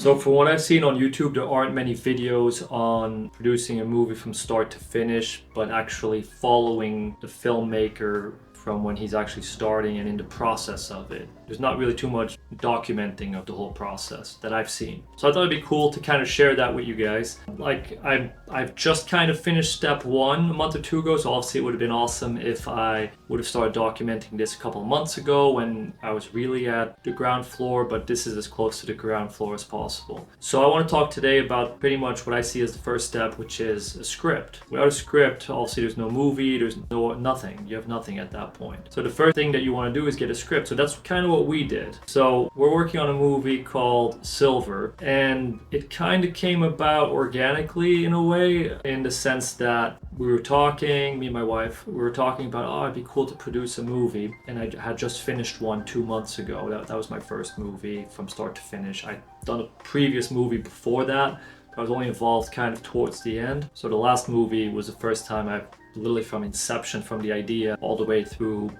So from what I've seen on YouTube, there aren't many videos on producing a movie from start to finish, but actually following the filmmaker from when he's actually starting and in the process of it. There's not really too much documenting of the whole process that I've seen. So I thought it'd be cool to kind of share that with you guys. Like I've just kind of finished step one a month or two ago, so obviously it would have been awesome if I would have started documenting this a couple of months ago when I was really at the ground floor, but this is as close to the ground floor as possible. So I want to talk today about pretty much what I see as the first step, which is a script. Without a script, obviously there's no movie, there's nothing. You have nothing at that point. So the first thing that you want to do is get a script. So that's kind of what we did. So we're working on a movie called Silver, and it kind of came about organically in a way, in the sense that we were talking, me and my wife, we were talking about, oh, it'd be cool to produce a movie. And I had just finished one 2 months ago. That was my first movie from start to finish. I'd done a previous movie before that. I was only involved kind of towards the end. So the last movie was the first time I've literally from inception, from the idea all the way through.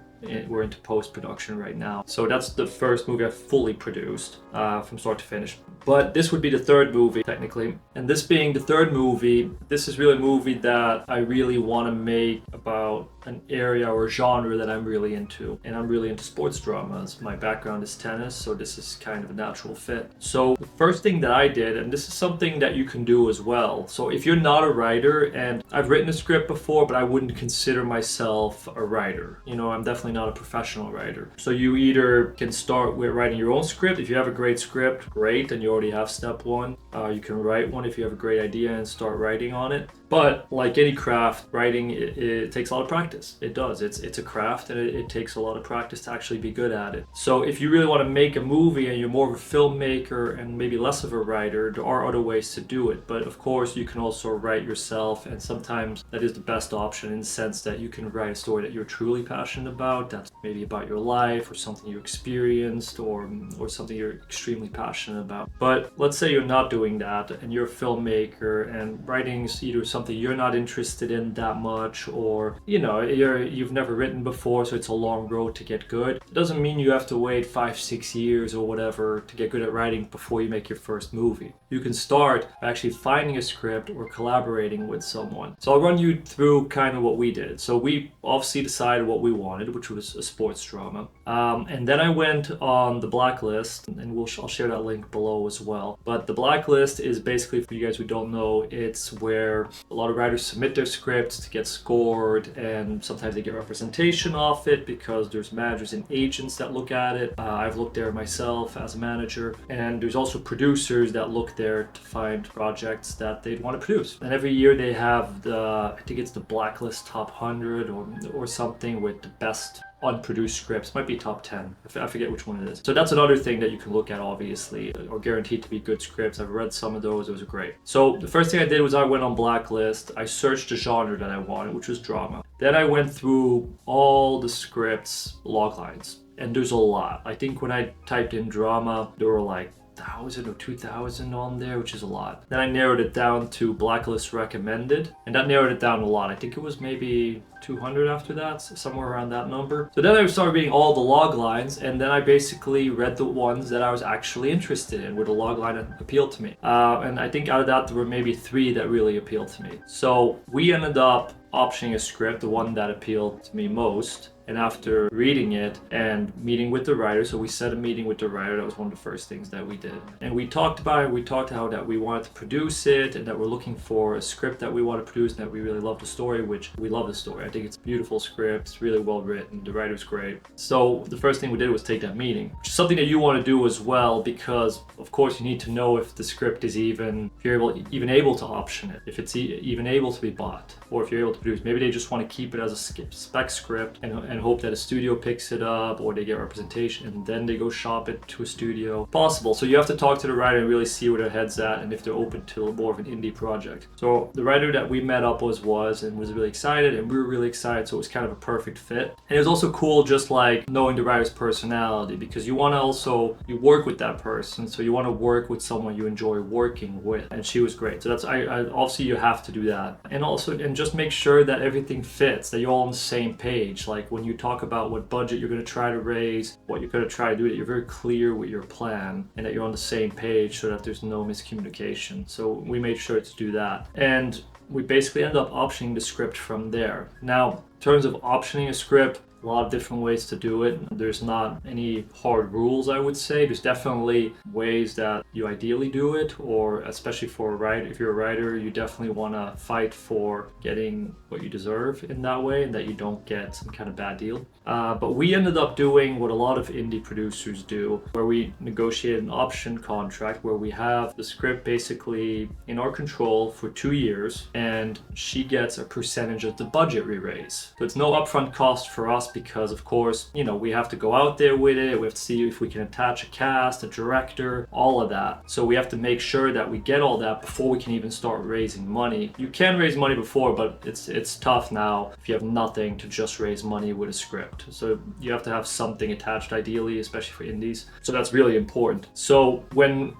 We're into post-production right now. So that's the first movie I've fully produced from start to finish. But this would be the third movie technically. And this being the third movie, this is really a movie that I really want to make about an area or genre that I'm really into. And I'm really into sports dramas. My background is tennis, so this is kind of a natural fit. So the first thing that I did, and this is something that you can do as well. So if you're not a writer, and I've written a script before, but I wouldn't consider myself a writer. You know, I'm definitely not a professional writer. So you either can start with writing your own script. If you have a great script, great, and you already have step one. You can write one if you have a great idea and start writing on it. But like any craft, writing, it takes a lot of practice. It does. It's a craft, and it takes a lot of practice to actually be good at it. So if you really want to make a movie and you're more of a filmmaker and maybe less of a writer, there are other ways to do it. But of course, you can also write yourself, and sometimes that is the best option in the sense that you can write a story that you're truly passionate about, that's maybe about your life or something you experienced or something you're extremely passionate about. But let's say you're not doing that and you're a filmmaker and writing is either something you're not interested in that much, or you've never written before, so it's a long road to get good. It doesn't mean you have to wait 5-6 years or whatever to get good at writing before you make your first movie. You can start by actually finding a script or collaborating with someone. So I'll run you through kind of what we did. So we obviously decided what we wanted, which was a sports drama. And then I went on the Blacklist, and I'll share that link below as well. But the Blacklist is basically, for you guys who don't know, it's where a lot of writers submit their scripts to get scored, and sometimes they get representation off it because there's managers and agents that look at it. I've looked there myself as a manager, and there's also producers that look there to find projects that they'd want to produce. And every year they have I think it's the Blacklist Top 100 or something with the best unproduced scripts. Might be top 10. I forget which one it is. So that's another thing that you can look at, obviously, or guaranteed to be good scripts. I've read some of those. It was great. So the first thing I did was I went on Blacklist. I searched the genre that I wanted, which was drama. Then I went through all the scripts log lines, and there's a lot. I think when I typed in drama, there were like 1,000 or 2,000 on there, which is a lot. Then I narrowed it down to Blacklist recommended, and that narrowed it down a lot. I think it was maybe 200 after that, somewhere around that number. So then I started reading all the log lines, and then I basically read the ones that I was actually interested in, where the log line appealed to me. And I think out of that, there were maybe 3 that really appealed to me. So we ended up optioning a script, the one that appealed to me most. And after reading it and meeting with the writer, so we set a meeting with the writer, that was one of the first things that we did. And we talked about it, we talked how that we wanted to produce it, and that we're looking for a script that we want to produce, and that we really love the story, which we love the story. I think it's a beautiful script, it's really well written, the writer's great. So the first thing we did was take that meeting, which is something that you want to do as well, because of course you need to know if the script is if you're even able to option it, if it's even able to be bought, or if you're able to produce. Maybe they just want to keep it as a spec script and hope that a studio picks it up, or they get representation and then they go shop it to a studio. Possible. So you have to talk to the writer and really see where their head's at and if they're open to more of an indie project. So the writer that we met up was really excited, and we were really really excited, so it was kind of a perfect fit. And it was also cool just like knowing the writer's personality, because you want to also, you work with that person, so you want to work with someone you enjoy working with, and she was great. So that's, I obviously you have to do that. And also, and just make sure that everything fits, that you're all on the same page. Like when you talk about what budget you're going to try to raise, what you're going to try to do, that you're very clear with your plan and that you're on the same page so that there's no miscommunication. So we made sure to do that. And we basically end up optioning the script from there. Now, in terms of optioning a script, a lot of different ways to do it. There's not any hard rules, I would say. There's definitely ways that you ideally do it, or especially for a writer, if you're a writer, you definitely want to fight for getting what you deserve in that way and that you don't get some kind of bad deal. But we ended up doing what a lot of indie producers do, where we negotiate an option contract where we have the script basically in our control for 2 years, and she gets a percentage of the budget we raise. So it's no upfront cost for us, because of course, you know, we have to go out there with it. We have to see if we can attach a cast, a director, all of that. So we have to make sure that we get all that before we can even start raising money. You can raise money before, but it's tough now if you have nothing to just raise money with a script. So you have to have something attached ideally, especially for indies. So that's really important. So when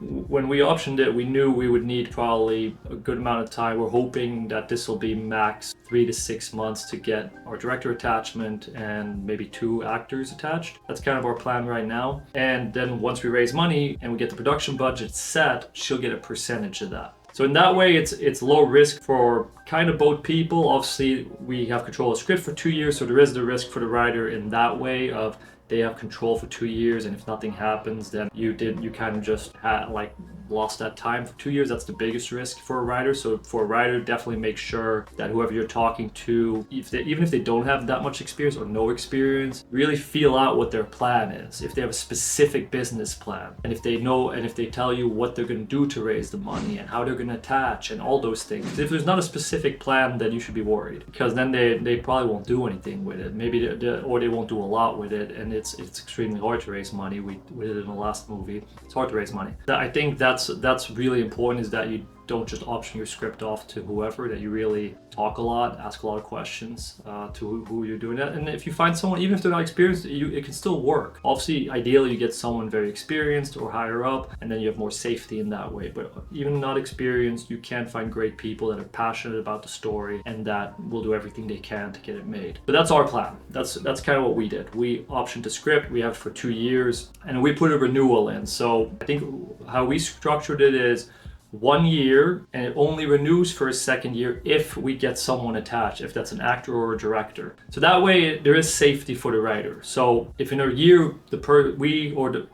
we optioned it, we knew we would need probably a good amount of time. We're hoping that this will be max 3 to 6 months to get our director attachment and maybe 2 actors attached. That's kind of our plan right now. And then once we raise money and we get the production budget set, she'll get a percentage of that. So in that way, it's low risk for kind of both people. Obviously, we have control of the script for 2 years, so there is the risk for the writer in that way of they have control for 2 years, and if nothing happens, then you kind of just like lost that time for 2 years. That's the biggest risk for a writer. So for a writer, definitely make sure that whoever you're talking to, even if they don't have that much experience or no experience, really feel out what their plan is. If they have a specific business plan, and if they know, and if they tell you what they're going to do to raise the money and how they're going to attach and all those things. If there's not a specific plan, then you should be worried, because then they probably won't do anything with it. Maybe or they won't do a lot with it, and it's extremely hard to raise money. We did it in the last movie. It's hard to raise money. I think that's really important, is that you don't just option your script off to whoever, that you really talk a lot, ask a lot of questions to who you're doing that. And if you find someone, even if they're not experienced, it can still work. Obviously, ideally you get someone very experienced or higher up, and then you have more safety in that way. But even not experienced, you can find great people that are passionate about the story and that will do everything they can to get it made. But that's our plan. That's kind of what we did. We optioned the script, we have it for 2 years, and we put a renewal in. So I think how we structured it is 1 year, and it only renews for a second year if we get someone attached, if that's an actor or a director. So that way there is safety for the writer. So if in a year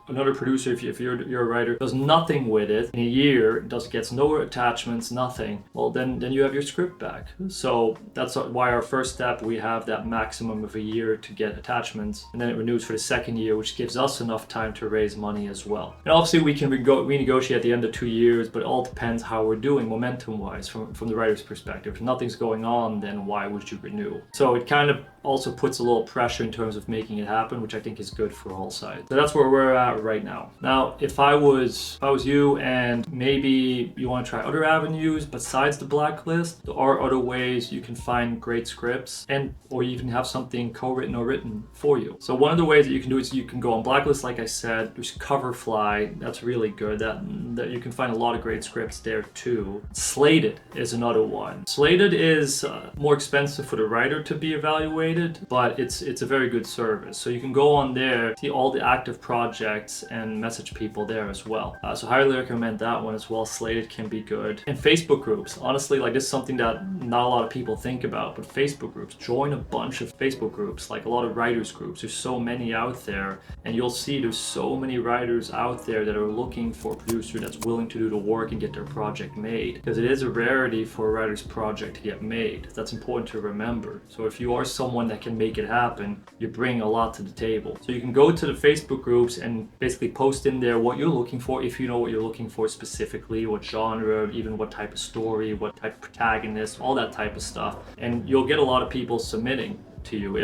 another producer, if you're a writer, does nothing with it in a year, gets no attachments, nothing, well then you have your script back. So that's why our first step, we have that maximum of a year to get attachments, and then it renews for the second year, which gives us enough time to raise money as well. And obviously we can renegotiate at the end of 2 years, but all depends how we're doing momentum wise from the writer's perspective. If nothing's going on, then why would you renew? So it kind of also puts a little pressure in terms of making it happen, which I think is good for all sides. So that's where we're at right now. Now, if I was you and maybe you want to try other avenues besides the blacklist, there are other ways you can find great scripts, or even have something co-written or written for you. So one of the ways that you can do is you can go on blacklist, like I said. There's Coverfly, that's really good. That you can find a lot of great scripts there too. Slated is another one. Slated is more expensive for the writer to be evaluated, but it's a very good service. So you can go on there, see all the active projects, and message people there as well. So highly recommend that one as well. Slated can be good. And Facebook groups, honestly, like this is something that not a lot of people think about, but Facebook groups, join a bunch of Facebook groups, like a lot of writers groups. There's so many out there, and you'll see there's so many writers out there that are looking for a producer that's willing to do the work and get their project made, because it is a rarity for a writer's project to get made. That's important to remember. So if you are someone that can make it happen, you bring a lot to the table. So you can go to the Facebook groups and basically post in there what you're looking for, if you know what you're looking for specifically, what genre, even what type of story, what type of protagonist, all that type of stuff. And you'll get a lot of people submitting to you.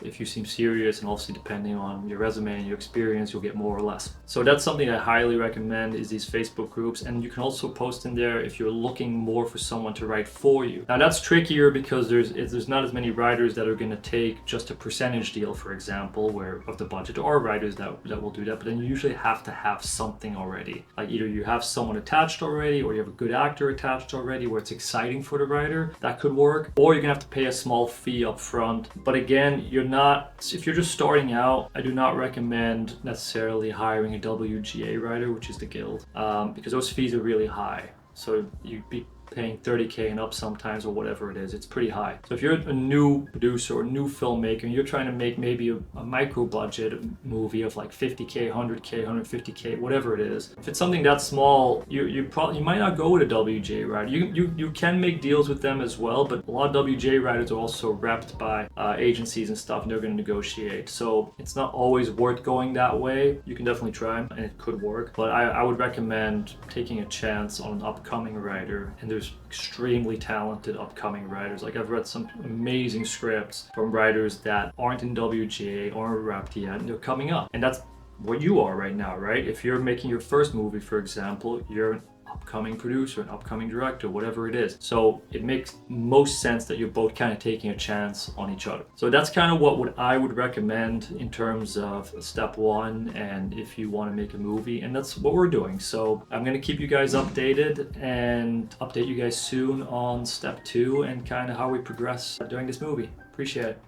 If you seem serious, and obviously depending on your resume and your experience, you'll get more or less. So that's something I highly recommend, is these Facebook groups. And you can also post in there if you're looking more for someone to write for you. Now that's trickier because there's not as many writers that are going to take just a percentage deal, for example, where of the budget. There are writers that will do that, but then you usually have to have something already. Like either you have someone attached already, or you have a good actor attached already where it's exciting for the writer. That could work. Or you're gonna have to pay a small fee up front. But again, if you're just starting out, I do not recommend necessarily hiring a WGA writer, which is the guild, because those fees are really high. So you'd be paying 30K and up sometimes, or whatever it is. It's pretty high. So if you're a new producer or new filmmaker and you're trying to make maybe a micro budget movie of like 50K, 100K, 150K, whatever it is, if it's something that small, you might not go with a WGA writer. You can make deals with them as well, but a lot of WGA writers are also repped by agencies and stuff, and they're going to negotiate. So it's not always worth going that way. You can definitely try, and it could work, but I would recommend taking a chance on an upcoming writer. And there's extremely talented upcoming writers. Like I've read some amazing scripts from writers that aren't in WGA, aren't repped yet, and they're coming up. And that's what you are right now, right? If you're making your first movie, for example, you're an upcoming producer, an upcoming director, whatever it is. So it makes most sense that you're both kind of taking a chance on each other. So that's kind of what I would recommend in terms of step one, and if you want to make a movie, and that's what we're doing. So I'm going to keep you guys updated and update you guys soon on step two and kind of how we progress during this movie. Appreciate it.